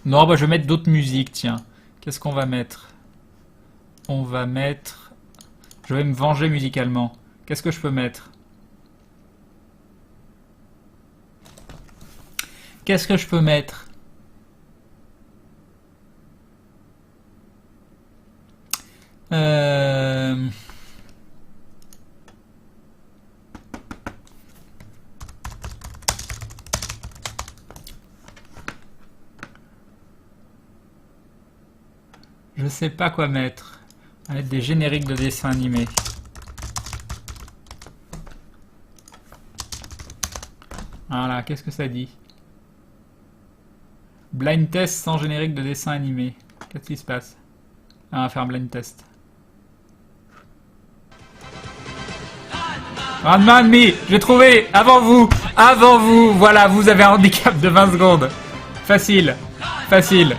Non, bah je vais mettre d'autres musiques, tiens. Qu'est-ce qu'on va mettre? On va mettre... Je vais me venger musicalement. Qu'est-ce que je peux mettre? Qu'est-ce que je peux mettre? Je sais pas quoi mettre. On va mettre des génériques de dessins animés. Voilà, qu'est-ce que ça dit? Blind test sans générique de dessin animé. Qu'est-ce qui se passe? Ah, on va faire un blind test. Ranma ennemi, j'ai trouvé. Avant vous. Avant vous. Voilà, vous avez un handicap de 20 secondes. Facile. Facile.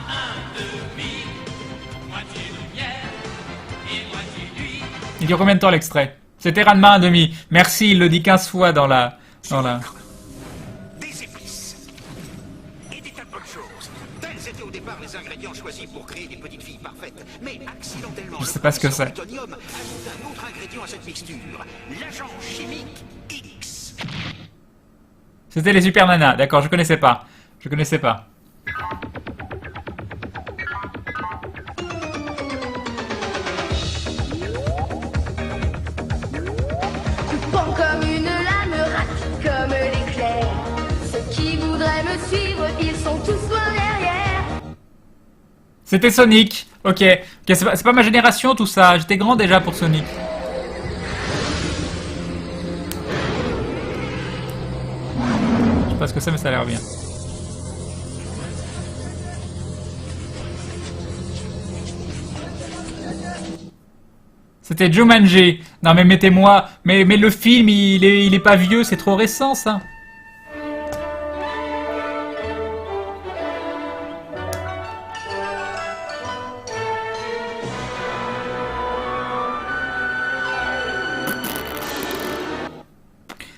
Il dure combien de temps l'extrait? C'était Ranma 1,5. Merci, il le dit 15 fois dans la... Des épices. Et des tas de bonnes choses. Tels étaient au départ les ingrédients choisis pour créer des petites filles parfaites. Mais accidentellement, je sais pas ce que c'est. plutonium ajoute un autre ingrédient à cette mixture. L'agent chimique X. C'était les Super Nanas. D'accord, je connaissais pas. Je connaissais pas. Comme une lame rapide comme l'éclair. Ceux qui voudraient me suivre, ils sont tous loin derrière. C'était Sonic. Ok. C'est pas ma génération tout ça. J'étais grand déjà pour Sonic. Je sais pas ce que c'est mais ça a l'air bien. C'était Jumanji. Non mais mettez-moi... Mais le film, il est pas vieux, c'est trop récent ça.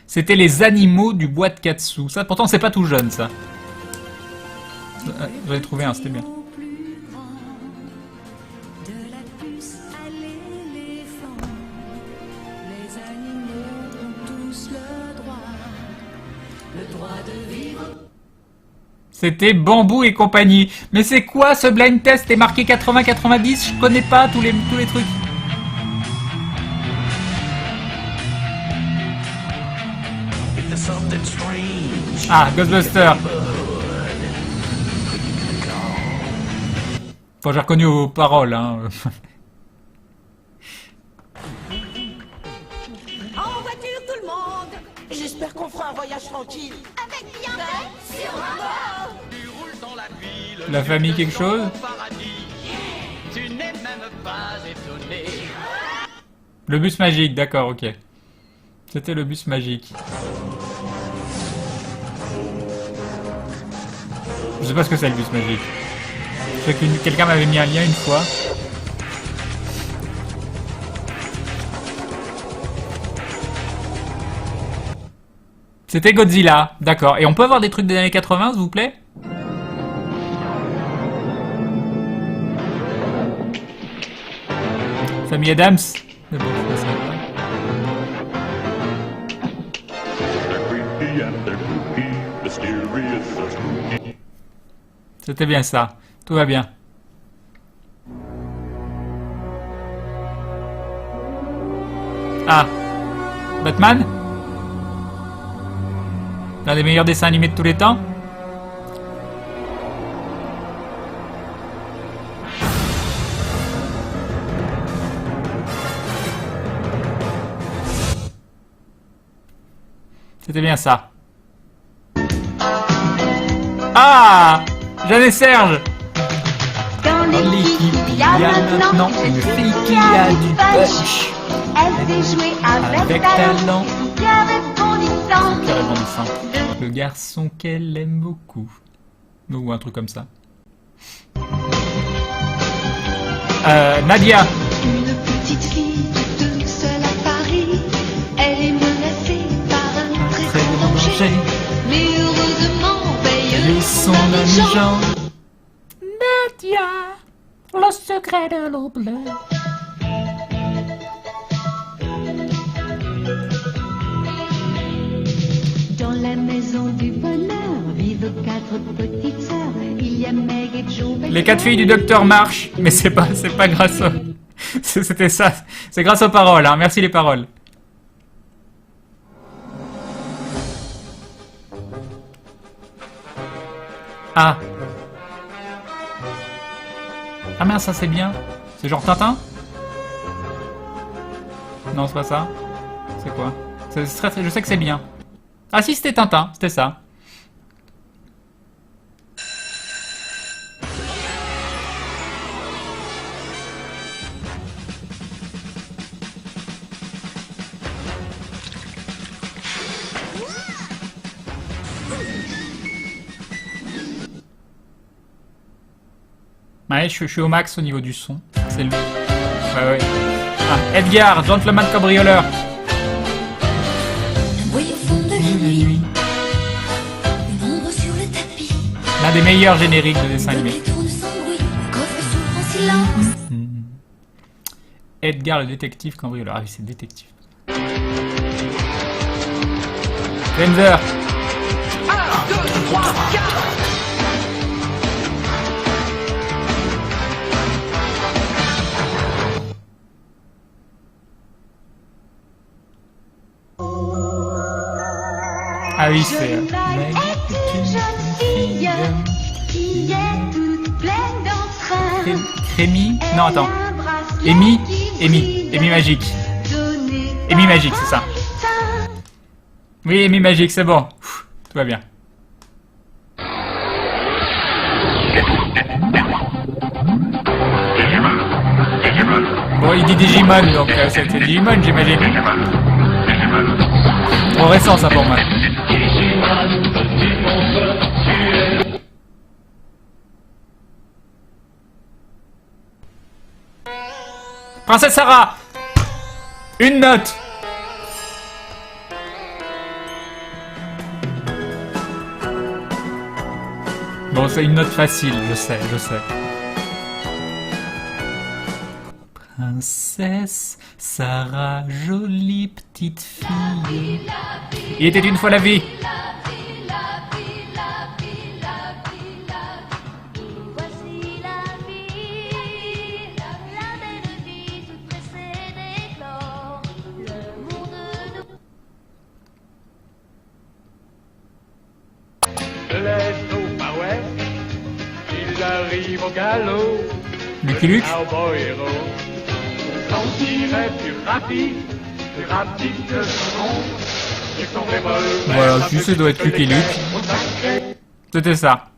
C'était les animaux du bois de Katsu. Ça, pourtant, c'est pas tout jeune ça. J'en ai trouvé un, c'était bien. C'était Bambou et compagnie. Mais c'est quoi ce blind test? Est marqué 80-90? Je connais pas tous les trucs. Ah, Ghostbusters. Bon, j'ai reconnu aux paroles, hein. En voiture tout le monde. J'espère qu'on fera un voyage tranquille. Avec bien fait sur un bord. La famille quelque chose? Tu n'es même pas étonné. Le bus magique, d'accord, ok. C'était le bus magique. Je sais pas ce que c'est le bus magique. Je sais que quelqu'un m'avait mis un lien une fois. C'était Godzilla, d'accord. Et on peut avoir des trucs des années 80, s'il vous plaît? Famille Adams. Mais bon, c'est pas ça. C'était bien ça. Tout va bien. Ah. Batman? L'un des meilleurs dessins animés de tous les temps? C'était bien ça. Ah! Jeanne et Serge! Dans l'équipe, il y a maintenant une fille qui a du punch. Elle sait jouer avec talent. Bien répondissant. Bien répondissant. Le garçon qu'elle aime beaucoup. Ou un truc comme ça. Nadia. Une petite fille toute seule à Paris. Elle est menacée par un très grand danger. Mais heureusement, veille Elle est son ami Jean. Détient le secret de l'eau bleue. Dans la maison du bonheur vivent 4 petites sœurs. Il y a Meg et Joe. Les 4 filles du docteur marchent, mais c'est pas grâce au... C'était ça, c'est grâce aux paroles, hein. Merci les paroles. Ah. Ah mince, ça c'est bien. C'est genre Tintin? Non, c'est pas ça. C'est quoi? Je sais que c'est bien. Ah si, c'était Tintin, c'était ça. Ouais, je suis au max au niveau du son. C'est le... Ouais. Ah, Edgar, gentleman cambrioleur. L'un des meilleurs génériques de dessin animé. Edgar le détective cambrioleur. Ah oui, c'est détective. Cleanser. 1, 2, 3, 4. Ah oui, c'est... Une jeune fille qui est toute pleine d'entrain. Crémy? Non, attends. Amy Magique. Amy Magique, c'est ça. Oui, Amy Magique, c'est bon. Ouf, tout va bien. Bon, il dit Digimon, donc c'était Digimon, j'imagine. Trop récent, ça, pour moi. Princesse Sarah! Une note! Bon, c'est une note facile, je sais. Princesse Sarah, jolie petite fille. Il était une fois la vie. De l'est au far west, il arrive au galop. Lucky Luke. Cowboy héros, on dirait plus rapide que son ombre. Et son revolver. Voilà, tu sais, doit être Lucky Luke. C'était ça.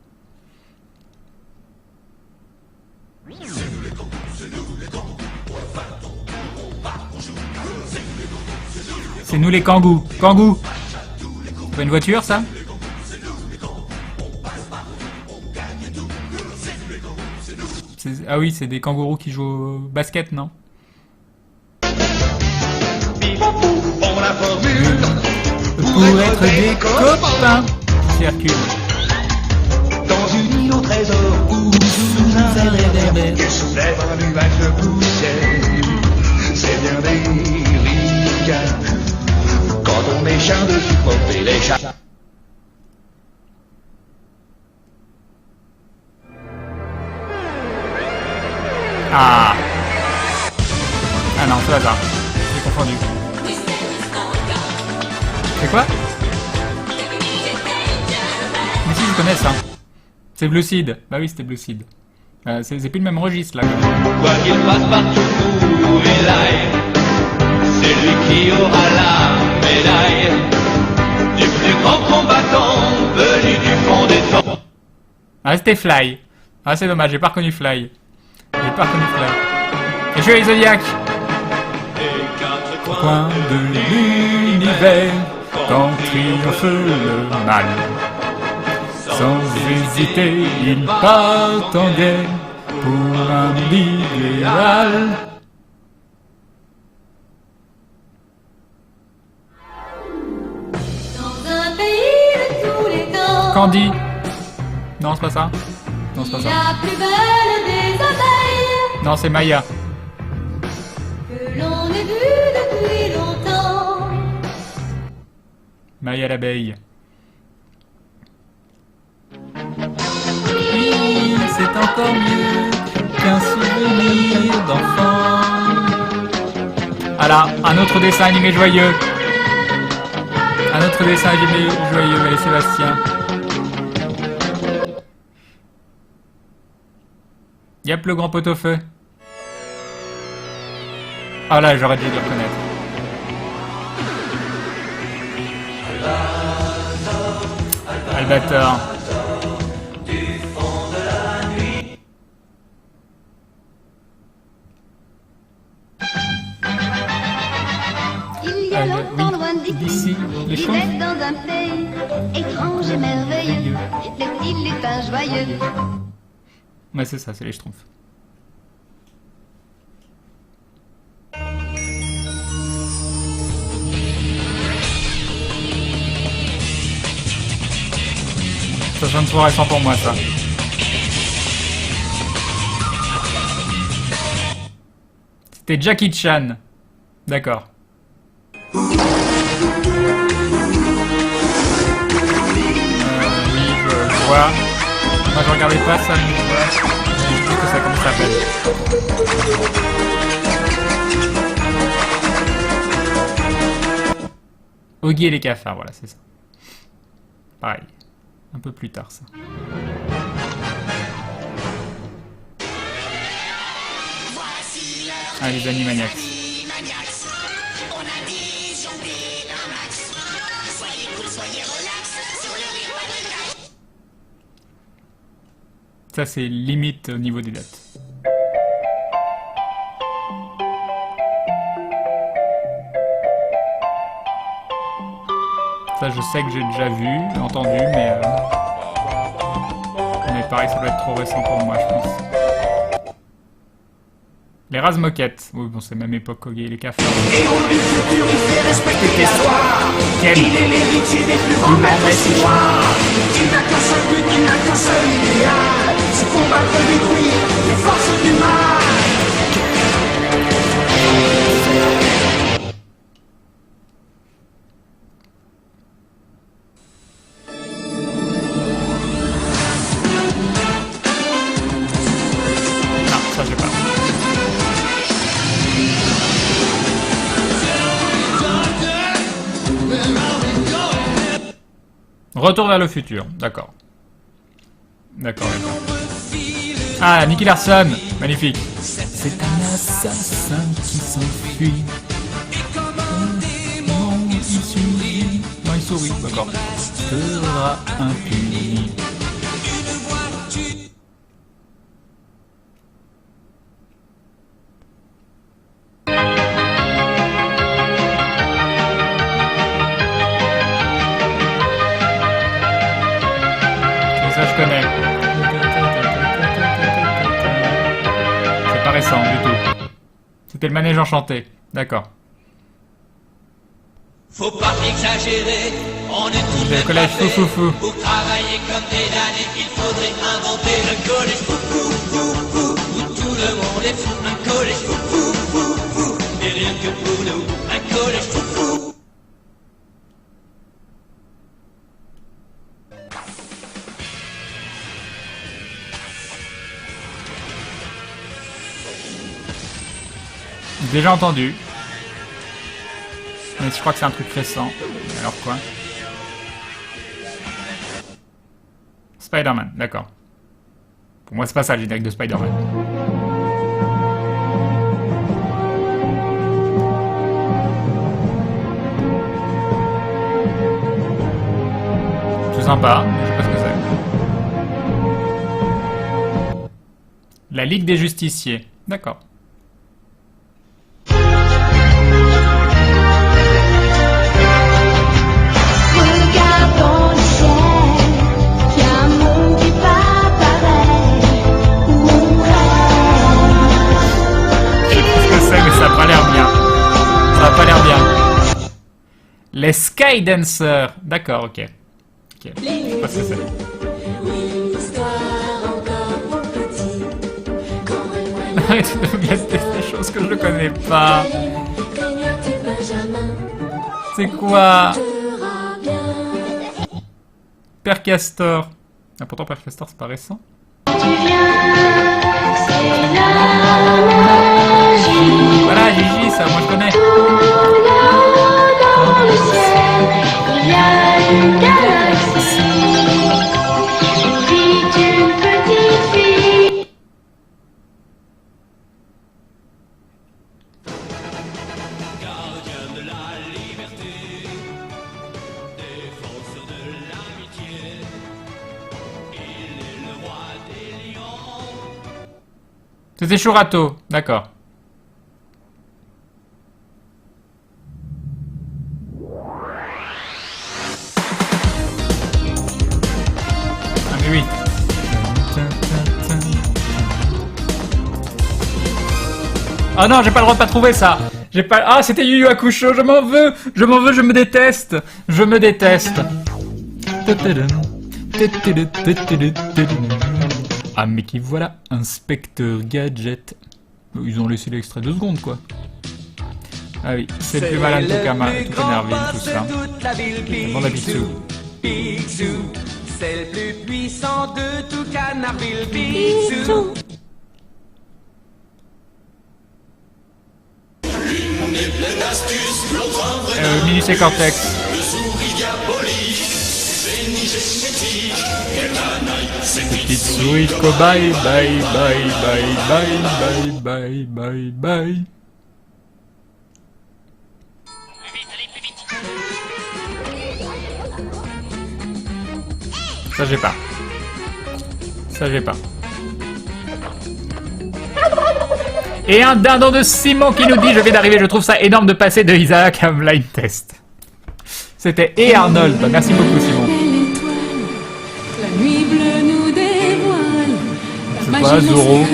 C'est nous les kangous. Kangous. C'est pas une voiture, ça? Ah oui, c'est des kangourous qui jouent au basket, non? On la formule Pour être des copains. C'est Hercule. dans une île au trésor ou sous un réverbère qui soulève un nuage de poussière. C'est bien délicat quand on est chien de supporter les chats. Ah. Ah non, c'est pas ça. J'ai confondu. C'est quoi? Mais si, je connais ça. C'est Blue Seed. Bah oui, c'était Blue Seed. C'est plus le même registre, là. Quoi qu'il passe partout où il aille, c'est lui qui aura la médaille du plus grand combattant venu du fond des temps. Ah, c'était Fly. Ah, c'est dommage, j'ai pas reconnu Fly. J'ai pas reconnu Fly. Et je suis Zodiac. Coin de l'univers, quand triomphe le mal. Sans hésiter, ils partent en guerre pour un idéal. Dans un pays de tous les temps. Candy. Non, c'est pas ça. Non, c'est pas ça. La plus belle des abeilles Non, c'est Maya. que l'on ait vue depuis longtemps. Maya l'abeille. Oui, c'est encore mieux qu'un souvenir d'enfant. Voilà, un autre dessin animé joyeux. Un autre dessin animé joyeux, allez Sébastien. Yep, le grand pot-au-feu. Ah là, j'aurais dû le reconnaître. Albator. Il y a longtemps loin d'ici, les choses. vivait dans un pays étrange et merveilleux. Il est un joyeux. Ouais, c'est ça, c'est les Schtroumpfs. Ça sonne trop récent pour moi, ça. C'était Jackie Chan. D'accord. Oui, je vois. Moi, je regardais pas ça, mais je vois. Je sais que ça, comment ça s'appelle. Oggy et les cafards, voilà, c'est ça. Pareil. Un peu plus tard, ça. Ah, les Animaniacs. Ça, c'est limite au niveau des dates. Ça, je sais que j'ai déjà vu, entendu, mais pareil, ça doit être trop récent pour moi, je pense. Les Razmoquettes. Oui, bon, c'est même époque Oggy et les cafards. Et au but futur, il fait respecter tes soirs. Quel Il est l'héritier des plus grands maîtres histoires. Il n'a qu'un seul but, il n'a qu'un seul idéal. C'est combattre et détruire les forces du mal. Non, ça j'ai pas. Retour vers le futur, d'accord. D'accord, d'accord. Ah, Nicky Larson, magnifique. C'est un assassin qui s'enfuit. Non, il sourit. Non, il sourit, d'accord. Sera impuni. Ça je connais. C'est pas récent du tout. C'était le manège enchanté. D'accord. Faut pas exagérer, on est tous Le collège fou. pour travailler comme des damnés. Il faudrait inventer le collège fou, où tout le monde est fou. Un collège fou, et rien que pour nous, un collège fou. Déjà entendu. Mais je crois que c'est un truc récent. Alors quoi? Spider-Man, d'accord. Pour moi c'est pas ça le générique de Spider-Man. C'est sympa, mais je sais pas ce que c'est. La Ligue des Justiciers, d'accord. Regardons le ciel, y a un monde qui pas pareil, où on rêve. Je sais pas ce que c'est, mais ça a pas l'air bien. Ça a pas l'air bien. Les Sky Dancers, d'accord, ok. Ok, je sais pas ce que c'est. Une histoire encore Arrêtez de me mettre des choses que je connais pas. C'est quoi? Père Castor. Ah, pourtant Père Castor c'est pas récent. Voilà, Gigi, ça moi je connais. Il y a une galaxie. Vit une petite fille. Gardien de la liberté, défenseur de l'amitié, il est le roi des lions. C'était Churato, d'accord. Ah mais oui. Oh non, j'ai pas le droit de pas trouver ça. J'ai pas. Ah, c'était Yu Yu Hakusho. Je m'en veux. Je m'en veux. Je me déteste. Je me déteste. Ah mais qui voilà, Inspecteur Gadget. Ils ont laissé l'extrait 2 secondes quoi. Ah oui, c'est le plus malin de tout Énervé, tout ça. Bon habitude. Picsou, c'est le plus puissant de tout Canardville. Picsou. Minus et Cortex. Petite souris, bye bye bye bye bye bye bye bye. Ça j'ai pas. Ça j'ai pas. Et un dindon de Simon qui nous dit: je viens d'arriver, je trouve ça énorme de passer de Isaac à Blind Test. C'était et Arnold. Merci beaucoup Simon. La nuit bleue nous dévoile. C'est pas Zoro.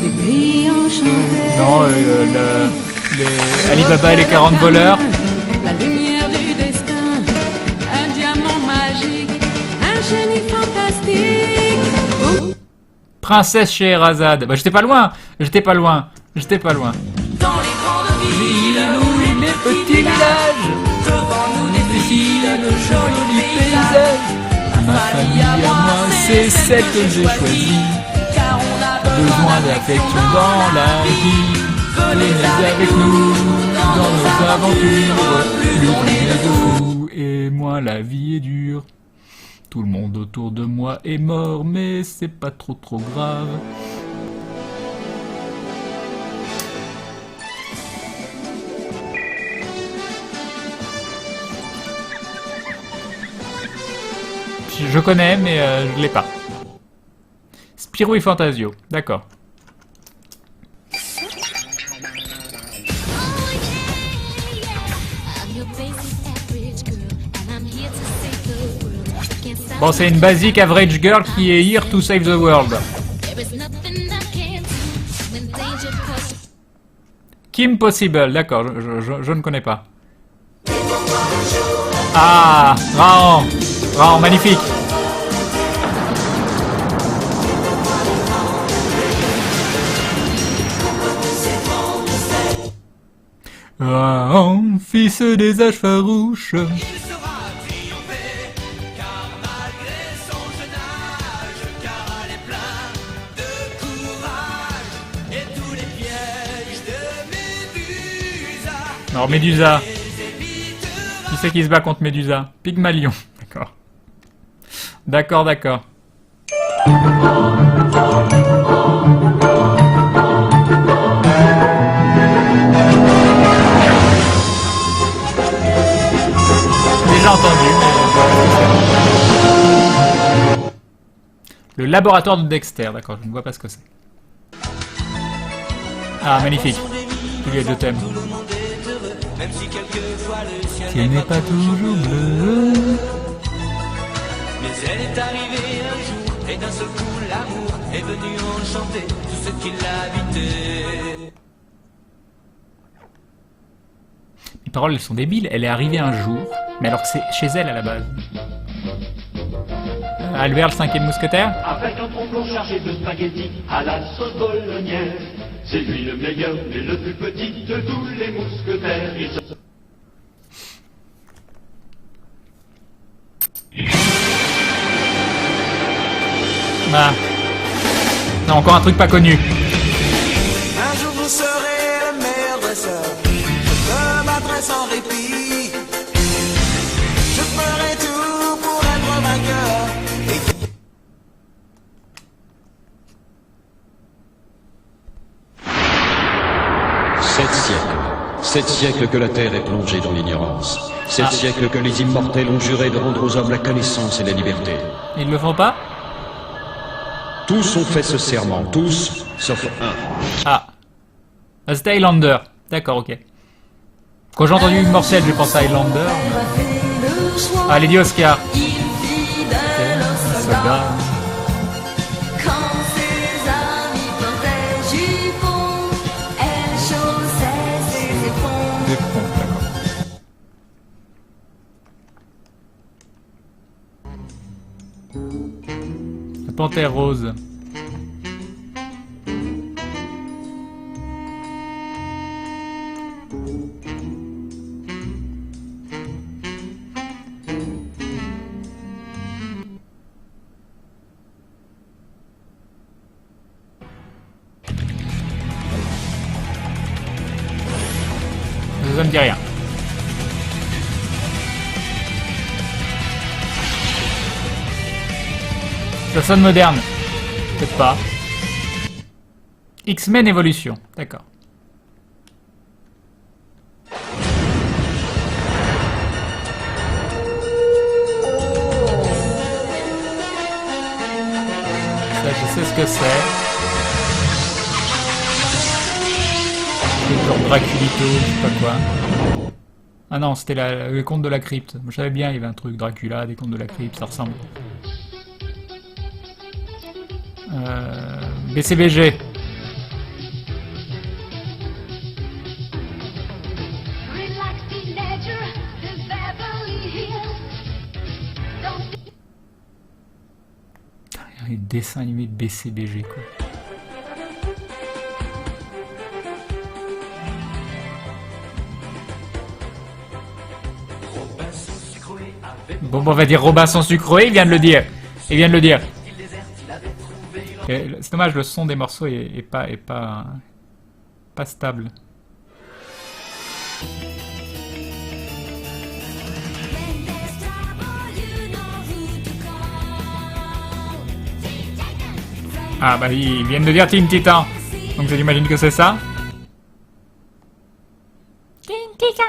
Des pays enchantés. Non, Alibaba et les 40 voleurs. La lumière du destin. Un diamant magique. Un génie fantastique. Oh. Princesse Scheherazade. Bah j'étais pas loin. J'étais pas loin. J'étais pas loin. Dans les grandes villes, Nous, les petits villages. devant nous défilent de jolis paysages. Ma famille à moi, c'est celle que j'ai choisie. Car on a Besoin d'affection dans la vie. Venez avec nous dans nos aventures. Plus on est de fous et moins la vie est dure. Tout le monde autour de moi est mort, mais c'est pas trop grave. Je connais, mais je l'ai pas. Spirou et Fantasio, d'accord. Bon, c'est une basique average girl qui est here to save the world. Kim Possible, d'accord, je ne connais pas. Ah, Raon, Raon, magnifique. Raon, fils des âges farouches. Alors Médusa. Qui c'est qui se bat contre Médusa? Pygmalion. D'accord. D'accord, d'accord. Déjà entendu, mais... Le laboratoire de Dexter, d'accord, je ne vois pas ce que c'est. Ah, magnifique. Juliette, je t'aime. Ciel n'est pas toujours bleu. Mais elle est arrivée un jour, et d'un seul coup l'amour est venu enchanter tout ce qui l'habitait. Les paroles, elles sont débiles. Elle est arrivée un jour, mais alors que c'est chez elle à la base. Albert, le cinquième mousquetaire. Avec un tromblon chargé de spaghettis à la sauce bolognaise. C'est lui le meilleur et le plus petit de tous les mousquetaires. Il se... Ah. Non, encore un truc pas connu. Un jour vous serez le meilleur dresseur. Je me battrai sans répit. Je ferai tout pour être vainqueur. Sept siècles que la Terre est plongée dans l'ignorance. 7 siècles que les immortels ont juré de rendre aux hommes la connaissance et la liberté. Ils le font pas? Tous ont fait ce serment, tous, sauf un. Ah. C'était Highlander. D'accord, ok. Quand j'ai entendu Immortel, j'ai pensé à Highlander. Ah, Lady Oscar. Soldat. Quand ses amis plantaient jupons, elle chaussait ses éponges. Des ponts, d'accord. La panthère rose. Ça me dit rien. Ça sonne moderne. Peut-être pas. X-Men Evolution. D'accord. Ça, je sais ce que c'est. Genre Draculito, je sais pas quoi. Ah non, c'était le conte de la crypte. Je savais bien, il y avait un truc Dracula, des contes de la crypte, ça ressemble. BCBG. Les dessins animés de BCBG, quoi. Bon, on va dire Robinson Sucroé, il vient de le dire. Il vient de le dire. C'est dommage, le son des morceaux est pas stable. Ah bah ils viennent de dire Teen Titan. Donc j'imagine que c'est ça. Teen Titan.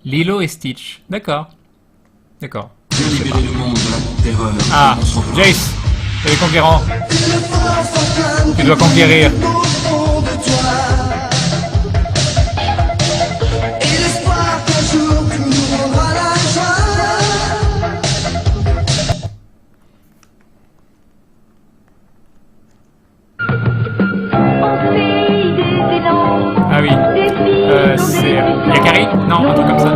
Lilo et Stitch. D'accord. D'accord. Ah, Jace, c'est les conquérants. Tu dois conquérir. Ah oui. C'est Yakari? Non, un truc comme ça.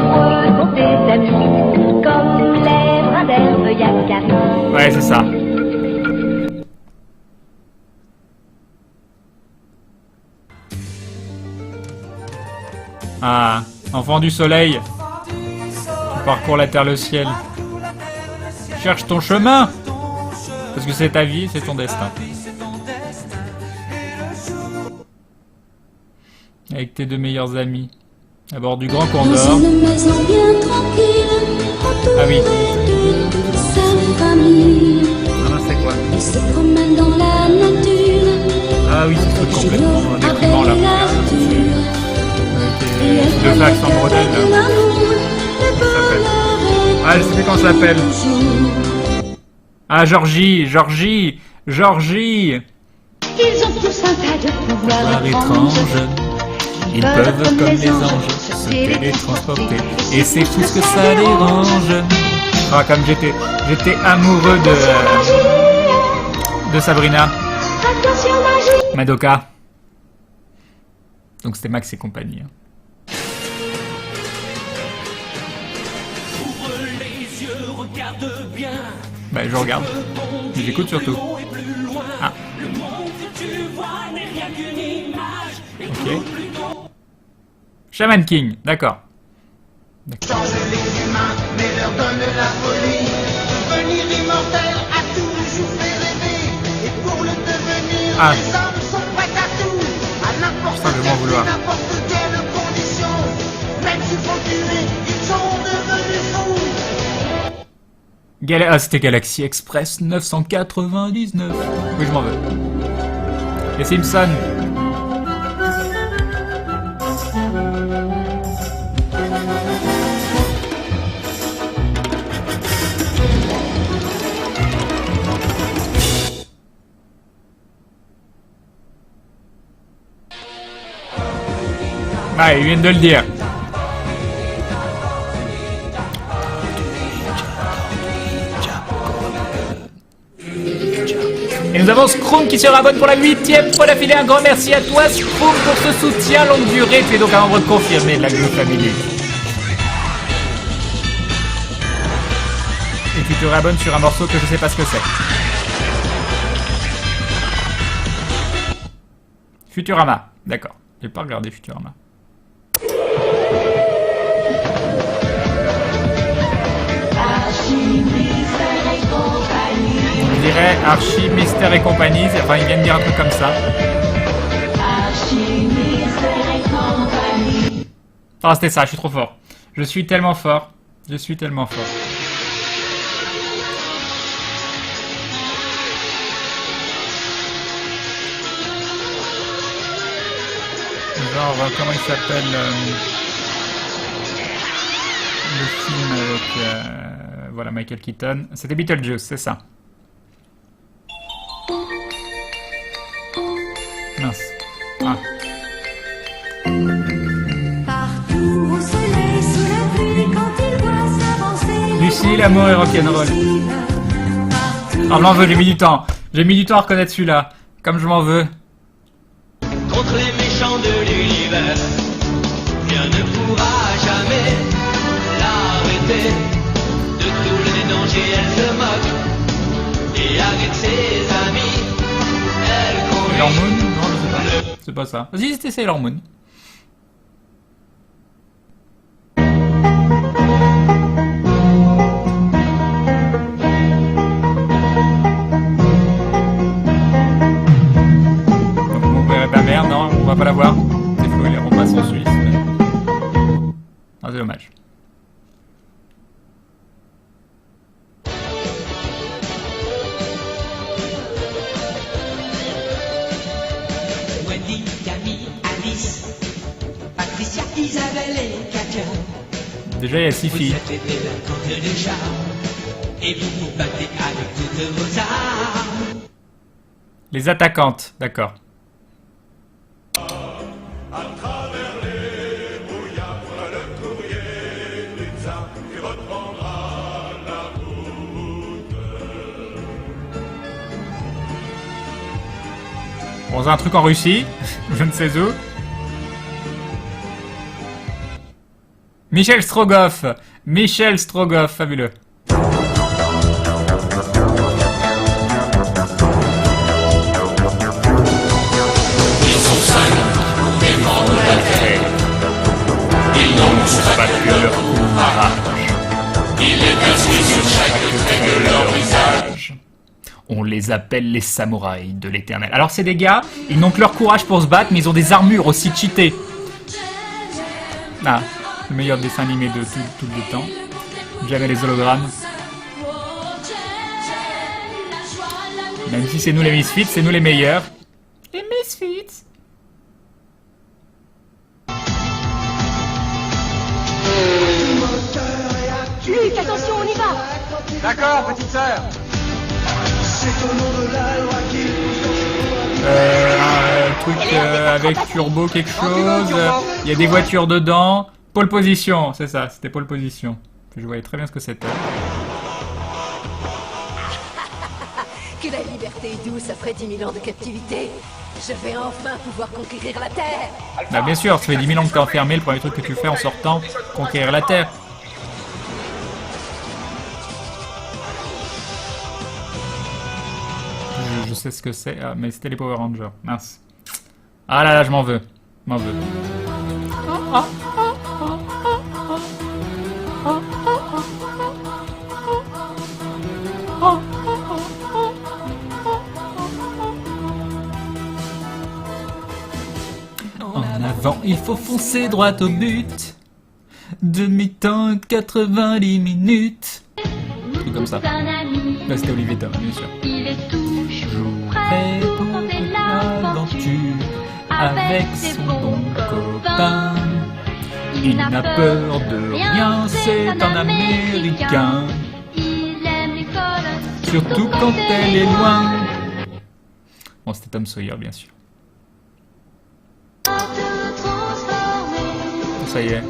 Ouais, c'est ça. Ah, enfant du soleil. Tu parcours la terre, le ciel. Cherche ton chemin. Parce que c'est ta vie, c'est ton destin. Avec tes deux meilleurs amis. À bord du Grand Condor. Ah oui. Ah, c'est quoi? Ah oui, c'est complètement déprimant là. Ok. Deux facs sans brodel là. Comment ça s'appelle? Ah, je sais plus comment ça s'appelle. Ah, Georgie. Ils ont tous un tas de pouvoirs étranges. Ils peuvent, comme les anges, se télétransporter. Et c'est tout ce que ça dérange. Ah, comme j'étais amoureux de Sabrina. Madoka. Donc c'était Max et compagnie. Hein. Ouvre les yeux, regarde bien. Bah je regarde. J'écoute surtout. Ah. Le monde que tu vois n'est rien qu'une image. Ok. Shaman King, d'accord. Changer les humains, mais leur donne la folie. Devenir immortel a toujours fait rêver. Et pour le devenir, Ah. les hommes sont prêts à tout. À n'importe Ça, je vais m'en vouloir. n'importe quelle condition. Même s'il faut tuer, ils sont devenus fous. Ah, c'était Galaxy Express 999. Oui, je m'en veux. Les Simpsons. Ah, ils viennent de le dire. Et nous avons Scroom qui se rabonne pour la 8ème fois d'affilée. Un grand merci à toi, Scroom, pour ce soutien longue durée. Tu es donc un membre confirmé de la Glue Family. Et tu te rabonnes sur un morceau que je sais pas ce que c'est. Futurama, d'accord. J'ai pas regardé Futurama. Je dirais Archie, Mystère et compagnie. Enfin, ils viennent dire un truc comme ça. Ah, c'était ça, je suis trop fort. Je suis tellement fort. Je suis tellement fort. Genre, comment il s'appelle le film avec voilà, Michael Keaton. C'était Beetlejuice, c'est ça. Mince. Ah. Partout au soleil, sous la pluie, quand il voit s'avancer Lucie, l'amour et rock'n'roll. Ah, je m'en veux, j'ai mis du temps. J'ai mis du temps à reconnaître celui-là. Comme je m'en veux. Contre les méchants de l'univers, rien ne pourra jamais l'arrêter. De tous les dangers, elle se moque. Et avec ses amis, elle Sailor Moon? conduit. Non, je sais pas. C'est pas ça. Vas-y, c'était Sailor Moon. Mon père et ta mère, non, on va pas la voir. C'est faux, on passe en Suisse. Mais... Ah, c'est dommage. Wendy, Camille, Alice, Patricia, Isabelle et Katia. Déjà, il y a 6 Vous filles. êtes des contes de charme, et vous vous battez avec toutes vos armes. Les attaquantes, d'accord. Bon, c'est un truc en Russie, je ne sais où. Michel Strogoff. Michel Strogoff, fabuleux. Ils n'ont pas que leur courage. Il est inscrit sur chaque trait de leur visage. On les appelle les samouraïs de l'éternel. Alors c'est des gars, ils n'ont que leur courage pour se battre, mais ils ont des armures aussi cheatées. Ah, le meilleur dessin animé de tout le temps. Jamais les hologrammes. Même si c'est nous les Misfits, c'est nous les meilleurs. Les Misfits. Luc, attention, on y va. D'accord, petite sœur. Un truc avec turbo quelque chose. Il y a des voitures dedans. Pole position, c'est ça, c'était pole position. Je voyais très bien ce que c'était. été douce après 10 000 ans de captivité. Je vais enfin pouvoir conquérir la Terre. Bah bien sûr, ça fait 10 000 ans que t'es enfermé, le premier truc que tu fais en sortant, conquérir la Terre. Je sais ce que c'est, ah, mais c'était les Power Rangers, mince. Ah là là, je m'en veux, je m'en veux. En avant, il faut foncer droit au but. Demi-temps, 90 minutes. Tout comme ça. Là, c'était Olivier Tom, bien sûr. Il est toujours prêt pour tenter l'aventure avec ses bons copains. Il n'a peur de rien, c'est un Américain. Il aime l'école, Surtout quand elle est loin. Bon, c'était Tom Sawyer, bien sûr. Ça y est.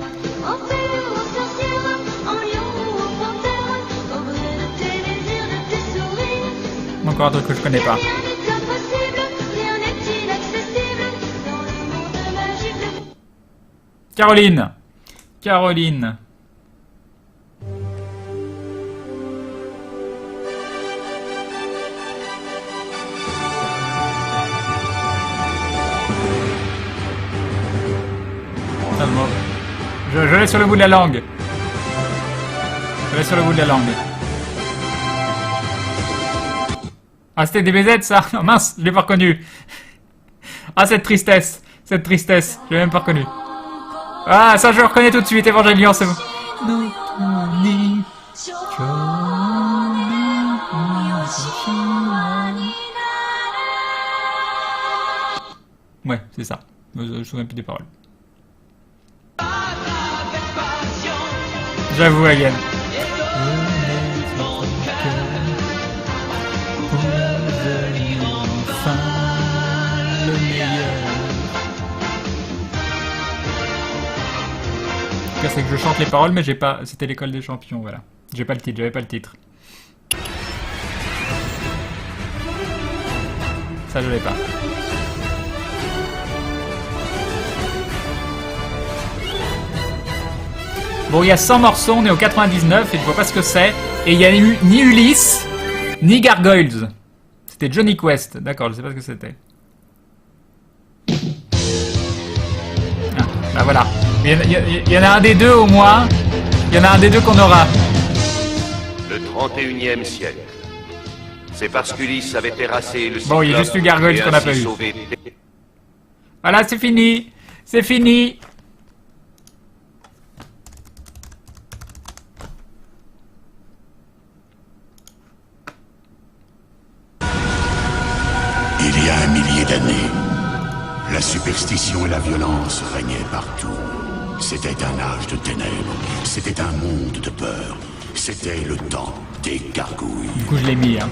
Encore un truc que je connais pas. Caroline. Caroline. Je l'ai sur le bout de la langue. Je l'ai sur le bout de la langue. Ah, c'était DBZ ça? Oh, mince, je l'ai pas reconnu. Ah, cette tristesse. Cette tristesse. Je l'ai même pas reconnu. Ah, ça je le reconnais tout de suite, Evangelion, c'est bon. Ouais, c'est ça. Je me souviens plus des paroles. J'avoue, again. Le pire, c'est que je chante les paroles, mais j'ai pas. C'était l'école des champions, voilà. J'ai pas le titre, j'avais pas le titre. Ça, je l'ai pas. Bon, il y a 100 morceaux, on est au 99 et je vois pas ce que c'est. Et il y a eu ni Ulysse, ni Gargoyles. C'était Johnny Quest. D'accord, je sais pas ce que c'était. Ah, bah voilà. Il y en a un des deux au moins. Il y en a un des deux qu'on aura. Le 31e siècle. C'est parce qu'Ulysse avait terrassé le cyclope. Bon, il y a juste eu Gargoyles qu'on n'a pas eu. Voilà, c'est fini. C'est fini. Il y a 1 millier d'années, la superstition et la violence régnaient partout. C'était un âge de ténèbres, c'était un monde de peur, c'était le temps des gargouilles. Du coup, je l'ai mis, hein.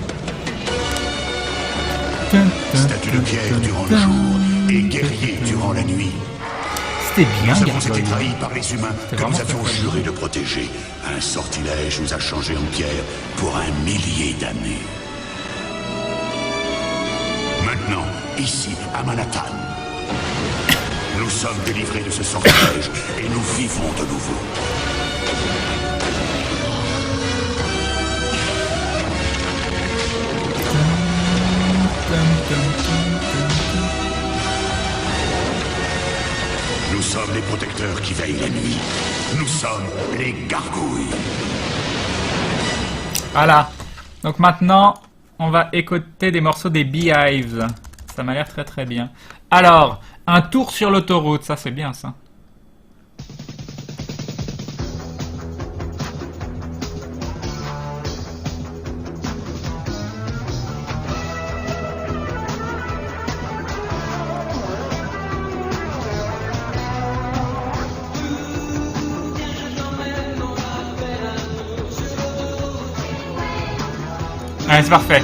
Statue de pierre durant le jour et guerrier durant la nuit. C'était bien, Nous avons été Gargoyle. trahis par les humains que nous avions juré de protéger. Un sortilège nous a changés en pierre pour 1 millier d'années. Maintenant, ici, à Manhattan, nous sommes délivrés de ce sortilège et nous vivons de nouveau. Nous sommes les protecteurs qui veillent la nuit. Nous sommes les gargouilles. Voilà. Donc maintenant, on va écouter des morceaux des Beehives. Ça m'a l'air très très bien. Alors, un tour sur l'autoroute. Ça, c'est bien, ça. Allez, c'est parfait.